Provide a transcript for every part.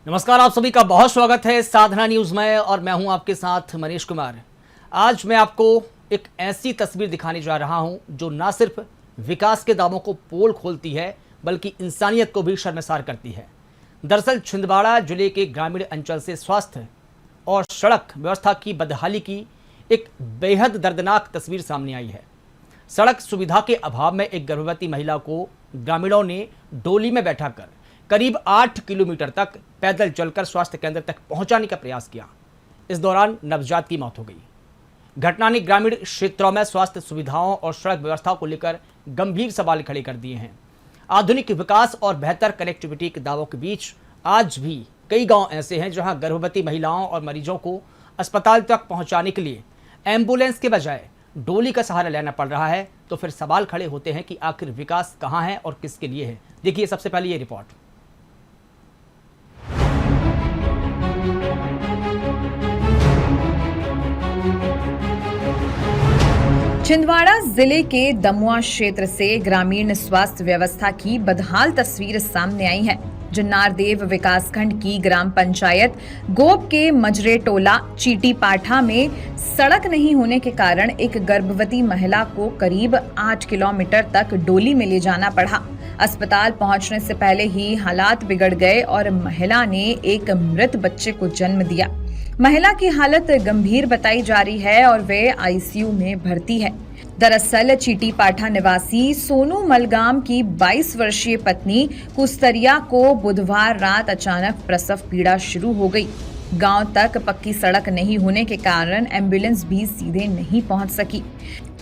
नमस्कार, आप सभी का बहुत स्वागत है साधना न्यूज में और मैं हूं आपके साथ मनीष कुमार। आज मैं आपको एक ऐसी तस्वीर दिखाने जा रहा हूं जो न सिर्फ विकास के दावों को पोल खोलती है बल्कि इंसानियत को भी शर्मसार करती है। दरअसल छिंदवाड़ा जिले के ग्रामीण अंचल से स्वास्थ्य और सड़क व्यवस्था की बदहाली की एक बेहद दर्दनाक तस्वीर सामने आई है। सड़क सुविधा के अभाव में एक गर्भवती महिला को ग्रामीणों ने डोली में बैठाकर करीब 8 किलोमीटर तक पैदल चलकर स्वास्थ्य केंद्र तक पहुंचाने का प्रयास किया। इस दौरान नवजात की मौत हो गई। घटना ने ग्रामीण क्षेत्रों में स्वास्थ्य सुविधाओं और सड़क व्यवस्था को लेकर गंभीर सवाल खड़े कर दिए हैं। आधुनिक विकास और बेहतर कनेक्टिविटी के दावों के बीच आज भी कई गांव ऐसे हैं जहां गर्भवती महिलाओं और मरीजों को अस्पताल तक पहुंचाने के लिए एम्बुलेंस के बजाय डोली का सहारा लेना पड़ रहा है। तो फिर सवाल खड़े होते हैं कि आखिर विकास कहां है और किसके लिए है। देखिए सबसे पहले ये रिपोर्ट। छिंदवाड़ा जिले के दमुआ क्षेत्र से ग्रामीण स्वास्थ्य व्यवस्था की बदहाल तस्वीर सामने आई है। जुन्नारदेव विकासखंड की ग्राम पंचायत गोप के मजरे टोला चीटी पाठा में सड़क नहीं होने के कारण एक गर्भवती महिला को करीब 8 किलोमीटर तक डोली में ले जाना पड़ा। अस्पताल पहुंचने से पहले ही हालात बिगड़ गए और महिला ने एक मृत बच्चे को जन्म दिया। महिला की हालत गंभीर बताई जा रही है और वे आईसीयू में भर्ती है। दरअसल चीटी पाठा निवासी सोनू मलगाम की 22 वर्षीय पत्नी कुस्तरिया को बुधवार रात अचानक प्रसव पीड़ा शुरू हो गई। गांव तक पक्की सड़क नहीं होने के कारण एम्बुलेंस भी सीधे नहीं पहुंच सकी।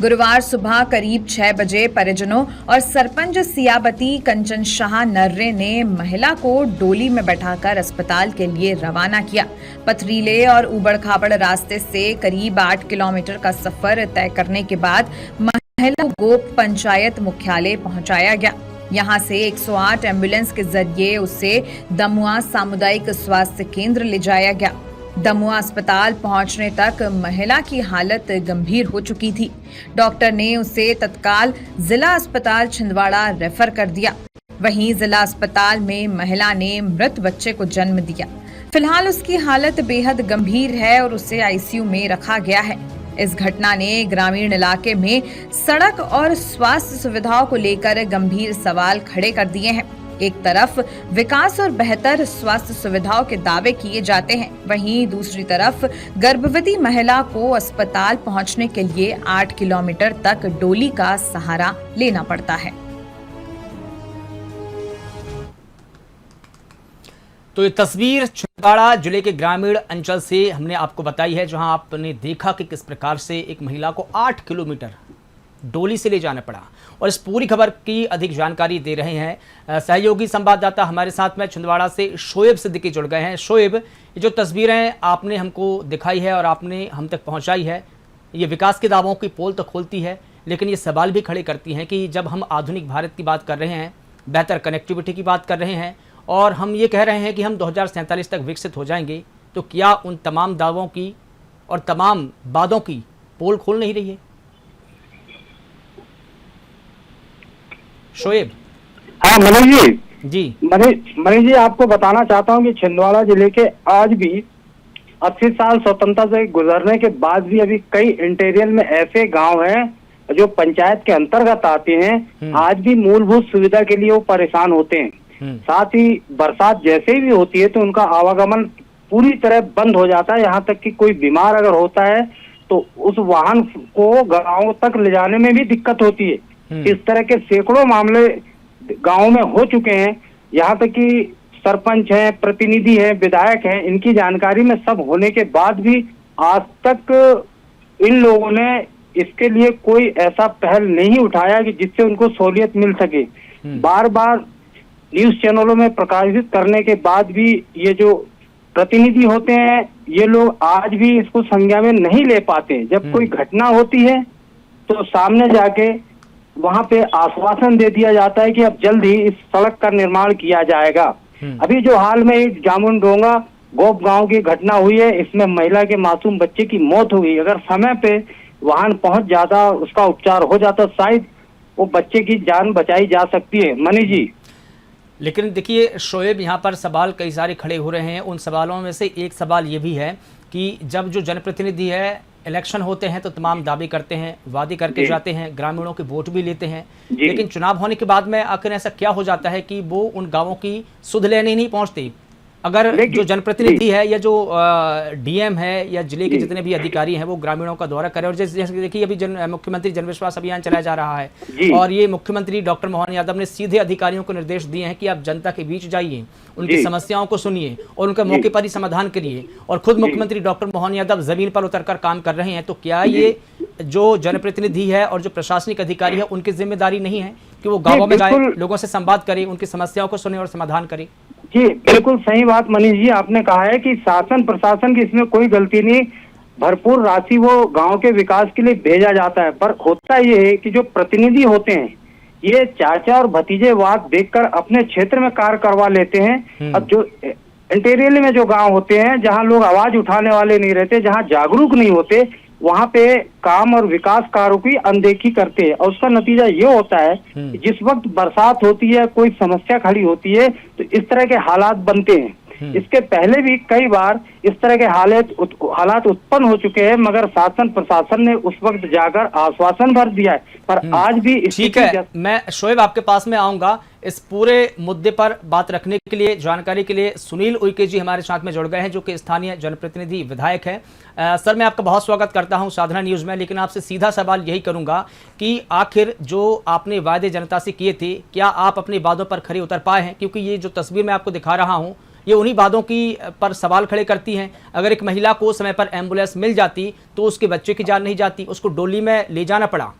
गुरुवार सुबह करीब 6 बजे परिजनों और सरपंच सियाबती कंचन शाह नर्रे ने महिला को डोली में बैठाकर अस्पताल के लिए रवाना किया। पथरीले और उबड़-खाबड़ रास्ते से करीब 8 किलोमीटर का सफर तय करने के बाद महिला को गोप पंचायत मुख्यालय पहुंचाया गया। यहां से 108 एम्बुलेंस के जरिए उसे दमुआ सामुदायिक स्वास्थ्य केंद्र ले जाया गया। दमुआ अस्पताल पहुंचने तक महिला की हालत गंभीर हो चुकी थी। डॉक्टर ने उसे तत्काल जिला अस्पताल छिंदवाड़ा रेफर कर दिया। वहीं जिला अस्पताल में महिला ने मृत बच्चे को जन्म दिया। फिलहाल उसकी हालत बेहद गंभीर है और उसे आईसीयू में रखा गया है। इस घटना ने ग्रामीण इलाके में सड़क और स्वास्थ्य सुविधाओं को लेकर गंभीर सवाल खड़े कर दिए हैं। एक तरफ विकास और बेहतर स्वास्थ्य सुविधाओं के दावे किए जाते हैं, वहीं दूसरी तरफ गर्भवती महिला को अस्पताल पहुंचने के लिए 8 किलोमीटर तक डोली का सहारा लेना पड़ता है। तो ये तस्वीर छिंदवाड़ा जिले के ग्रामीण अंचल से हमने आपको बताई है, जहां आपने देखा कि किस प्रकार से एक महिला को 8 किलोमीटर डोली से ले जाना पड़ा। और इस पूरी खबर की अधिक जानकारी दे रहे हैं सहयोगी संवाददाता हमारे साथ में छिंदवाड़ा से शोएब सिद्दीकी जुड़ गए हैं। शोएब, ये जो तस्वीरें आपने हमको दिखाई है और आपने हम तक पहुंचाई है, ये विकास के दावों की पोल तो खोलती है, लेकिन ये सवाल भी खड़े करती हैं कि जब हम आधुनिक भारत की बात कर रहे हैं, बेहतर कनेक्टिविटी की बात कर रहे हैं और हम ये कह रहे हैं कि हम 2047 तक विकसित हो जाएंगे, तो क्या उन तमाम दावों की और तमाम वादों की पोल खोल नहीं रही है? शोएब। हाँ मनीष जी। मनीष जी, आपको बताना चाहता हूँ कि छिंदवाड़ा जिले के आज भी 80 साल स्वतंत्रता से गुजरने के बाद भी अभी कई इंटीरियर में ऐसे गांव हैं जो पंचायत के अंतर्गत आते हैं। आज भी मूलभूत सुविधा के लिए वो परेशान होते हैं। साथ ही बरसात जैसे ही भी होती है तो उनका आवागमन पूरी तरह बंद हो जाता है। यहाँ तक कि कोई बीमार अगर होता है तो उस वाहन को गाँव तक ले जाने में भी दिक्कत होती है। इस तरह के सैकड़ों मामले गांव में हो चुके हैं। यहाँ तक कि सरपंच हैं, प्रतिनिधि हैं, विधायक हैं, इनकी जानकारी में सब होने के बाद भी आज तक इन लोगों ने इसके लिए कोई ऐसा पहल नहीं उठाया कि जिससे उनको सहूलियत मिल सके। बार बार न्यूज चैनलों में प्रकाशित करने के बाद भी ये जो प्रतिनिधि होते हैं, ये लोग आज भी इसको संज्ञान में नहीं ले पाते। जब कोई घटना होती है तो सामने जाके वहां पे आश्वासन दे दिया जाता है कि अब जल्द ही इस सड़क का निर्माण किया जाएगा। अभी जो हाल में एक जामुन डोंगा गोप गांव की घटना हुई है, इसमें महिला के मासूम बच्चे की मौत हो गई। अगर समय पे वाहन पहुंच जाता, उसका उपचार हो जाता, शायद वो बच्चे की जान बचाई जा सकती है। मनीष जी, लेकिन देखिए शोएब, यहाँ पर सवाल कई सारे खड़े हो रहे हैं। उन सवालों में से एक सवाल ये भी है कि जब जो जनप्रतिनिधि है इलेक्शन होते हैं तो तमाम दावे करते हैं, वादे करके जाते हैं, ग्रामीणों के वोट भी लेते हैं, लेकिन चुनाव होने के बाद में आखिर ऐसा क्या हो जाता है कि वो उन गांवों की सुध लेने नहीं पहुंचती। अगर जो जनप्रतिनिधि है या जो डीएम है या जिले के जितने भी अधिकारी हैं वो ग्रामीणों का दौरा करें, और जैसे देखिए अभी मुख्यमंत्री जन विश्वास अभियान चलाया जा रहा है और ये मुख्यमंत्री डॉक्टर मोहन यादव ने सीधे अधिकारियों को निर्देश दिए हैं कि आप जनता के बीच जाइए, उनकी समस्याओं को सुनिए और उनका मौके पर ही समाधान करिए, और खुद मुख्यमंत्री डॉक्टर मोहन यादव जमीन पर उतरकर काम कर रहे हैं। तो क्या ये जो जनप्रतिनिधि है और जो प्रशासनिक अधिकारी है उनकी जिम्मेदारी नहीं है कि वो गाँवों में जाए, लोगों से संवाद करे, उनकी समस्याओं को सुने और समाधान करे? जी बिल्कुल सही बात मनीष जी आपने कहा है कि शासन प्रशासन की इसमें कोई गलती नहीं, भरपूर राशि वो गांव के विकास के लिए भेजा जाता है। पर होता ये है कि जो प्रतिनिधि होते हैं ये चाचा और भतीजेवाद देखकर अपने क्षेत्र में कार्य करवा लेते हैं। अब जो इंटीरियर में जो गांव होते हैं जहां लोग आवाज उठाने वाले नहीं रहते, जहां जागरूक नहीं होते, वहां पे काम और विकास कार्यों की अनदेखी करते हैं और उसका नतीजा ये होता है कि जिस वक्त बरसात होती है, कोई समस्या खड़ी होती है तो इस तरह के हालात बनते हैं। इसके पहले भी कई बार इस तरह के हालात उत्पन्न हो चुके हैं, मगर शासन प्रशासन ने उस वक्त जाकर आश्वासन भर दिया है। पर आज भी ठीक है, मैं शोएब आपके पास में आऊंगा इस पूरे मुद्दे पर बात रखने के लिए, जानकारी के लिए। सुनील उइके जी हमारे साथ में जुड़ गए हैं जो कि स्थानीय जनप्रतिनिधि विधायक है। सर मैं आपका बहुत स्वागत करता हूं साधना न्यूज में, लेकिन आपसे सीधा सवाल यही करूंगा कि आखिर जो आपने वादे जनता से किए थे, क्या आप अपने वादों पर खरे उतर पाए हैं? क्योंकि ये जो तस्वीर मैं आपको दिखा रहा हूं ये उन्हीं वादों की पर सवाल खड़े करती हैं। अगर एक महिला को समय पर एम्बुलेंस मिल जाती तो उसके बच्चे की जान नहीं जाती, उसको डोली में ले जाना पड़ा।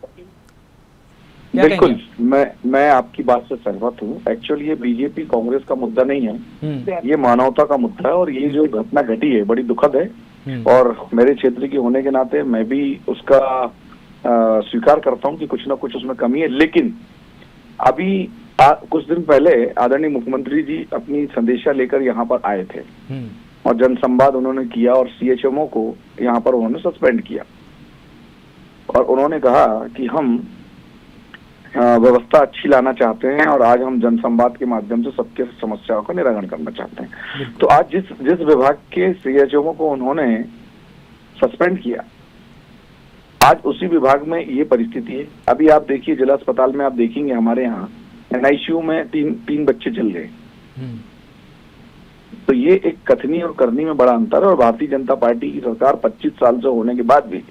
बिल्कुल, मैं आपकी बात से सहमत हूँ। एक्चुअली ये बीजेपी कांग्रेस का मुद्दा नहीं है, ये मानवता का मुद्दा है और ये जो घटना घटी है बड़ी दुखद है और मेरे क्षेत्र की होने के नाते मैं भी उसका स्वीकार करता हूँ कि कुछ ना कुछ उसमें कमी है। लेकिन अभी कुछ दिन पहले आदरणीय मुख्यमंत्री जी अपनी संदेशा लेकर यहाँ पर आए थे और जनसंवाद उन्होंने किया और सीएचएमओ को यहाँ पर उन्होंने सस्पेंड किया और उन्होंने कहा कि हम व्यवस्था अच्छी लाना चाहते हैं और आज हम जनसंवाद के माध्यम से सबके समस्याओं का निराकरण करना चाहते हैं। तो आज जिस विभाग के सीएचएमओ को उन्होंने सस्पेंड किया, आज उसी विभाग में ये परिस्थिति है। अभी आप देखिए जिला अस्पताल में आप देखेंगे हमारे यहाँ एनआईसीयू में तीन बच्चे चल गए। तो ये एक कथनी और करनी में बड़ा अंतर है और भारतीय जनता पार्टी की सरकार 25 साल से होने के बाद भी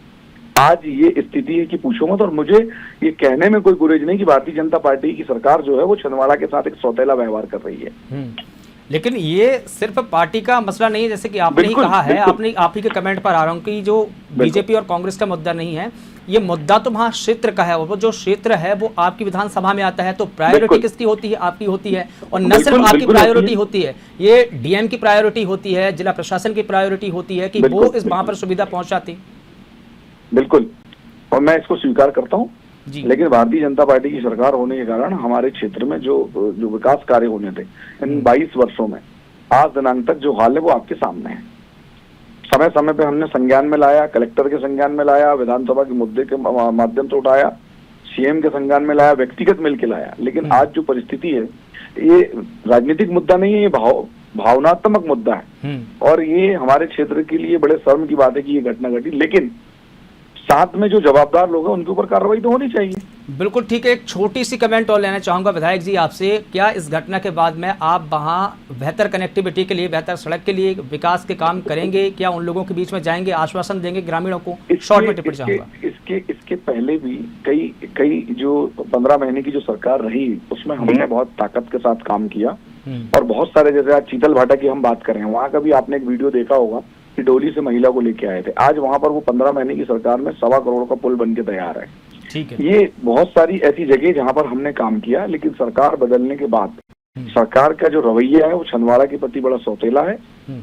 आज ये स्थिति है कि पूछो मत। और मुझे ये कहने में कोई गुरेज नहीं कि भारतीय जनता पार्टी की सरकार जो है वो छिंदवाड़ा के साथ एक सौतेला व्यवहार कर रही है। लेकिन ये सिर्फ पार्टी का मसला नहीं है, जैसे कि आपने ही कहा है, आप ही के कमेंट पर आ रहा हूँ कि जो बीजेपी और कांग्रेस का मुद्दा नहीं है, ये मुद्दा तो वहाँ क्षेत्र का है और वो जो क्षेत्र है वो आपकी विधानसभा में आता है। तो प्रायोरिटी किसकी होती है? आपकी होती है। और न सिर्फ आपकी प्रायोरिटी होती है, ये डीएम की प्रायोरिटी होती है, जिला प्रशासन की प्रायोरिटी होती है कि वो इस वहां पर सुविधा पहुंचाती। बिल्कुल, और मैं इसको स्वीकार करता हूँ। लेकिन भारतीय जनता पार्टी की सरकार होने के कारण हमारे क्षेत्र में जो विकास कार्य होने थे इन 22 वर्षों में आज दिनांक तक जो हाल है वो आपके सामने है। समय समय पे हमने संज्ञान में लाया, कलेक्टर के संज्ञान में लाया, विधानसभा के मुद्दे के माध्यम से उठाया, सीएम के संज्ञान में लाया, व्यक्तिगत मिल के लाया। लेकिन आज जो परिस्थिति है ये राजनीतिक मुद्दा नहीं है, ये भावनात्मक मुद्दा है और ये हमारे क्षेत्र के लिए बड़े शर्म की बात है कि ये घटना घटी। लेकिन साथ में जो जवाबदार लोग हैं उनके ऊपर कार्रवाई तो होनी चाहिए। बिल्कुल ठीक है। एक छोटी सी कमेंट और लेना चाहूंगा विधायक जी आपसे, क्या इस घटना के बाद में आप वहां बेहतर कनेक्टिविटी के लिए, बेहतर सड़क के लिए, विकास के काम करेंगे? क्या उन लोगों के बीच में जाएंगे, आश्वासन देंगे ग्रामीणों को? शॉर्ट में टिप्पणी चाहूंगा। इसके पहले भी कई जो 15 महीने की जो सरकार रही उसमें हमने बहुत ताकत के साथ काम किया और बहुत सारे, जैसे आज चीतल भाटा की हम बात करें, वहां का भी आपने एक वीडियो देखा होगा कि डोली से महिला को लेके आए थे। आज वहां पर वो 15 महीने की सरकार में 1.25 करोड़ का पुल बन के तैयार है। ठीक है। ये बहुत सारी ऐसी जगह जहां पर हमने काम किया, लेकिन सरकार बदलने के बाद सरकार का जो रवैया है वो छिंदवाड़ा के प्रति बड़ा सौतेला है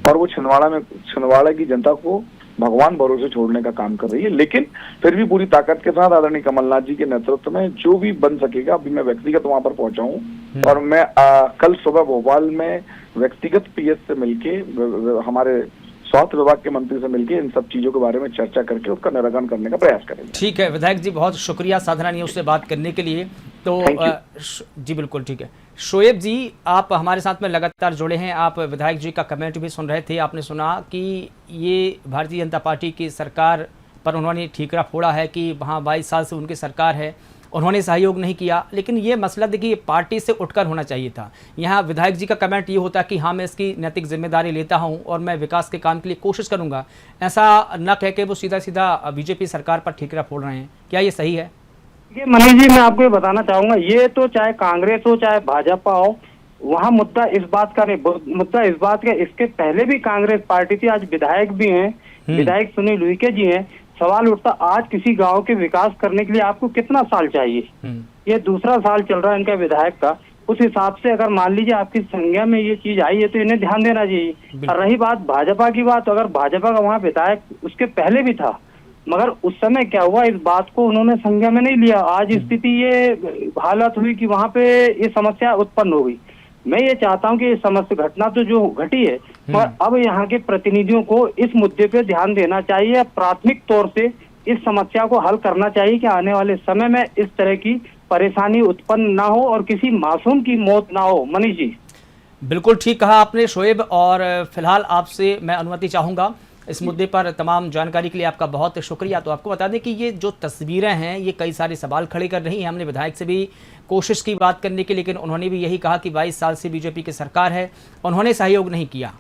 और वो छिंदवाड़ा की जनता को भगवान भरोसे छोड़ने का काम कर रही है। लेकिन फिर भी पूरी ताकत के साथ आदरणीय कमलनाथ जी के नेतृत्व में जो भी बन सकेगा, अभी मैं व्यक्तिगत वहां पर पहुंचा हूं और मैं कल सुबह भोपाल में व्यक्तिगत पीएस से मिलके, हमारे स्वास्थ्य विभाग के मंत्री से मिलकर इन सब चीजों के बारे में चर्चा करके उसका निराकरण करने का प्रयास करेंगे। ठीक है विधायक जी, बहुत शुक्रिया साधना न्यूज से बात करने के लिए। तो Thank you. जी बिल्कुल ठीक है। शोएब जी, आप हमारे साथ में लगातार जुड़े हैं, आप विधायक जी का कमेंट भी सुन रहे थे। आपने सुना कि ये भारतीय जनता पार्टी की सरकार पर उन्होंने ठीकरा फोड़ा है कि वहाँ 22 साल से उनकी सरकार है, उन्होंने सहयोग नहीं किया। लेकिन ये मसला देखिए पार्टी से उठकर होना चाहिए था। यहाँ विधायक जी का कमेंट ये होता कि हाँ मैं इसकी नैतिक जिम्मेदारी लेता हूँ और मैं विकास के काम के लिए कोशिश करूँगा, ऐसा न कह के वो सीधा सीधा बीजेपी सरकार पर ठीकरा फोड़ रहे हैं। क्या ये सही है? ये मनीष जी, मैं आपको ये बताना चाहूंगा, ये तो चाहे कांग्रेस हो चाहे भाजपा हो, वहाँ मुद्दा इस बात का नहीं, मुद्दा इस बात का, इसके पहले भी कांग्रेस पार्टी थी, आज विधायक भी हैं, विधायक सुनील उइके जी हैं। सवाल उठता आज किसी गांव के विकास करने के लिए आपको कितना साल चाहिए? ये दूसरा साल चल रहा है इनका विधायक का। उस हिसाब से अगर मान लीजिए आपकी संज्ञा में ये चीज आई है तो इन्हें ध्यान देना चाहिए। और रही बात भाजपा की बात, तो अगर भाजपा का वहाँ विधायक उसके पहले भी था, मगर उस समय क्या हुआ, इस बात को उन्होंने संज्ञा में नहीं लिया। आज स्थिति ये हालत हुई कि वहाँ पे ये समस्या उत्पन्न हो गई। मैं ये चाहता हूँ कि ये समस्या घटना तो जो घटी है, मगर अब यहाँ के प्रतिनिधियों को इस मुद्दे पे ध्यान देना चाहिए, प्राथमिक तौर से इस समस्या को हल करना चाहिए कि आने वाले समय में इस तरह की परेशानी उत्पन्न ना हो और किसी मासूम की मौत ना हो। मनीष जी बिल्कुल ठीक कहा आपने शोएब, और फिलहाल आपसे मैं अनुमति चाहूँगा इस मुद्दे पर। तमाम जानकारी के लिए आपका बहुत शुक्रिया। तो आपको बता दें कि ये जो तस्वीरें हैं ये कई सारे सवाल खड़े कर रही हैं। हमने विधायक से भी कोशिश की बात करने की, लेकिन उन्होंने भी यही कहा कि 22 साल से बीजेपी की सरकार है, उन्होंने सहयोग नहीं किया।